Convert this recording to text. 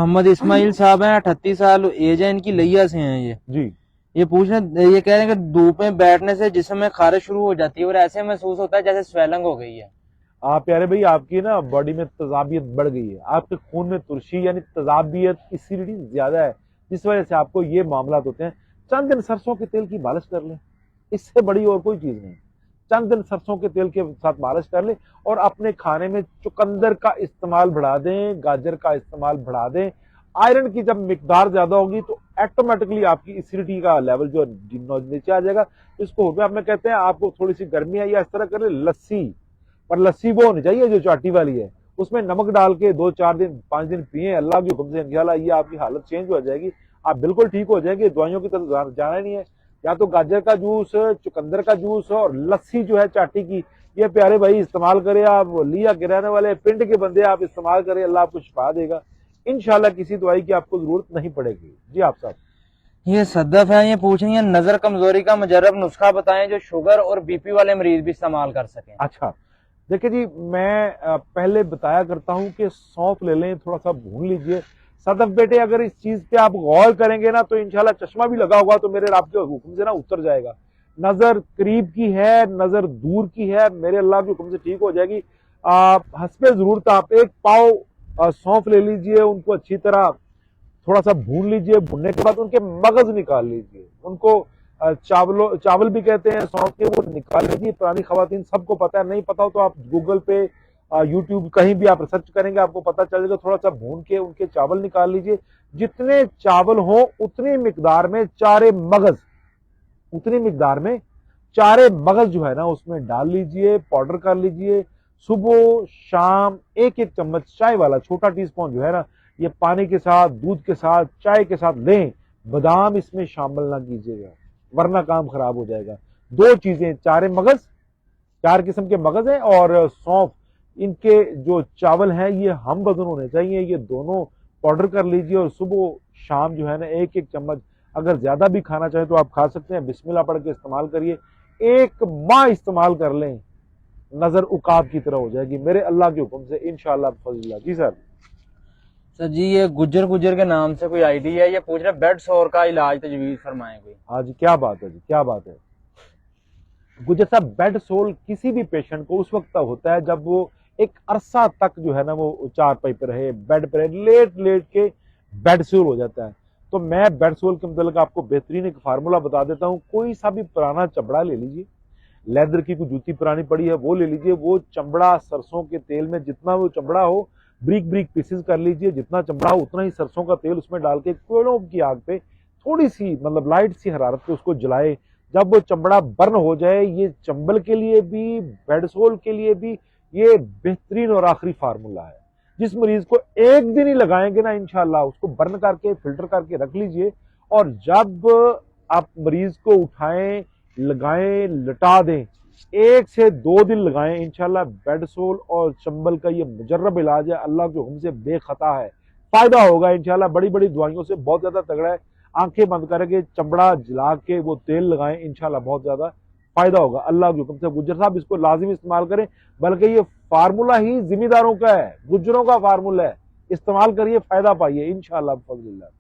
मोहम्मद इस्माइल साहब हैं, 38 साल एज है इनकी, लिया से हैं ये। जी। ये पूछ रहे, ये कह रहे हैं कि धूप में बैठने से जिस्म में खारिश शुरू हो जाती है और ऐसे महसूस होता है जैसे स्वेलिंग हो गई है। आप प्यारे भाई, आपकी ना बॉडी में तजाबियत बढ़ गई है, आपके खून में तुर्शी यानी तजाबियत एसिडिटी ज्यादा है, जिस वजह से आपको ये मामला होते हैं। चंद दिन सरसों के तेल की मालिश कर लें, इससे बड़ी और कोई चीज नहीं। चंद दिन सरसों के तेल के साथ मालिश कर लें और अपने खाने में चुकंदर का इस्तेमाल बढ़ा दें, गाजर का इस्तेमाल बढ़ा दें। आयरन की जब मिकदार ज्यादा होगी तो ऑटोमेटिकली आपकी एसिडिटी का लेवल जो नीचे आ जाएगा। इसको हो गया, आप में कहते हैं आपको थोड़ी सी गर्मी है या इस तरह कर ले, लस्सी, पर लस्सी वो होनी चाहिए जो चाटी वाली है, उसमें नमक डाल के 2-4 दिन 5 दिन पिए, अल्लाह के हुक्म से इंशाल्लाह ये आपकी हालत चेंज हो जाएगी, आप बिल्कुल ठीक हो जाएंगे। दवाइयों की तरफ जाना ही नहीं है। या तो गाजर का जूस, चुकंदर का जूस और लस्सी जो है चाटी की, ये प्यारे भाई इस्तेमाल करें। आप लिया के रहने वाले पिंड के बंदे, आप इस्तेमाल करें, अल्लाह आपको शिफा देगा इंशाल्लाह, किसी दवाई की आपको जरूरत नहीं पड़ेगी। जी आप साहब। ये सदफ है, ये पूछ रही है नजर कमजोरी का मुजर्रब नुस्खा बताएं जो शुगर और बीपी वाले मरीज भी इस्तेमाल कर सकें। अच्छा, देखिए जी, मैं पहले बताया करता हूं कि सौंफ ले लें, थोड़ा सा भून लीजिए। सदफ बेटे, अगर इस चीज पे आप गौर करेंगे ना तो इंशाल्लाह चश्मा भी लगा होगा तो मेरे रब के हुक्म से ना उतर जाएगा। नजर करीब की है, नजर दूर की है, मेरे अल्लाह के हुक्म से ठीक हो जाएगी। आप हस्बे जरूरत आप एक पाव सौंफ ले लीजिए, उनको अच्छी तरह थोड़ा सा भून लीजिए। भूनने के बाद उनके मगज निकाल लीजिए, उनको चावल भी कहते हैं सौंफ के, वो निकाल लीजिए। पुरानी खवातीन सबको पता है, नहीं पता हो तो आप गूगल पे, यूट्यूब, कहीं भी आप रिसर्च करेंगे आपको पता चल जाएगा। थोड़ा सा भून के उनके चावल निकाल लीजिए। जितने चावल हो उतनी मिकदार में चारे मगज, उतनी मिकदार में चारे मगज जो है ना उसमें डाल लीजिए, पाउडर कर लीजिए। सुबह शाम एक एक चम्मच चाय वाला छोटा टीस्पून जो है ना, ये पानी के साथ, दूध के साथ, चाय के साथ लें। बादाम इसमें शामिल ना कीजिएगा वरना काम खराब हो जाएगा। दो चीजें, चारे मगज, 4 किस्म के मगज हैं, और सौंफ, इनके जो चावल हैं ये हम वजन होने चाहिए। ये दोनों पाउडर कर लीजिए और सुबह शाम जो है ना एक एक चम्मच, अगर ज्यादा भी खाना चाहे तो आप खा सकते हैं। बिस्मिल्लाह पढ़ के इस्तेमाल करिए, 1 माह इस्तेमाल कर लें, नजर उकाब की तरह हो जाएगी मेरे अल्लाह के हुक्म से इंशाअल्लाह फज़िल्लाह। जी सर। सर जी, ये गुज्जर गुज्जर के नाम से कोई आईडी है, ये पूछ रहे बेड सोर का इलाज तजवीज फरमाएं कोई। हाँ जी, क्या बात है जी, क्या बात है। गुजर साहब, बेड सोल किसी भी पेशेंट को उस वक्त तक होता है जब वो एक अरसा तक जो है ना वो चारपाई पर रहे, बेड पर रहे, लेट लेट के बेड सोल हो जाता है। तो मैं बेड सोल के मतलब आपको बेहतरीन एक फार्मूला बता देता हूँ। कोई सा भी पुराना चमड़ा ले लीजिए, लेदर की कोई जूती पुरानी पड़ी है वो ले लीजिए। वो चमड़ा सरसों के तेल में, जितना वो चमड़ा हो ब्रीक ब्रीक पीसेस कर लीजिए, जितना चमड़ा हो उतना ही सरसों का तेल उसमें डाल के कोयलों की आग पे थोड़ी सी मतलब लाइट सी हरारत पे उसको जलाए। जब वो चमड़ा बर्न हो जाए, ये चंबल के लिए भी, बेडसोल के लिए भी ये बेहतरीन और आखिरी फार्मूला है। जिस मरीज को एक दिन ही लगाएंगे ना इंशाल्लाह, उसको बर्न करके फिल्टर करके रख लीजिए, और जब आप मरीज को उठाएं, लगाएं, लटा दें, 1 से 2 दिन लगाएं, इंशाल्लाह बेडसोल और चंबल का ये मुजर्रब इलाज है, अल्लाह के हुक्म से बेखता है, फायदा होगा इंशाल्लाह। बड़ी बड़ी दवाइयों से बहुत ज्यादा तगड़ा है। आंखें बंद करके चमड़ा जला के वो तेल लगाएं, इंशाल्लाह बहुत ज्यादा फायदा होगा अल्लाह के हुक्म से। गुज्जर साहब, इसको लाजिमी इस्तेमाल करें, बल्कि ये फार्मूला ही जिम्मेदारों का है, गुज्जरों का फार्मूला है। इस्तेमाल करिए, फायदा पाइए इंशाल्लाह फज़लिल्लाह।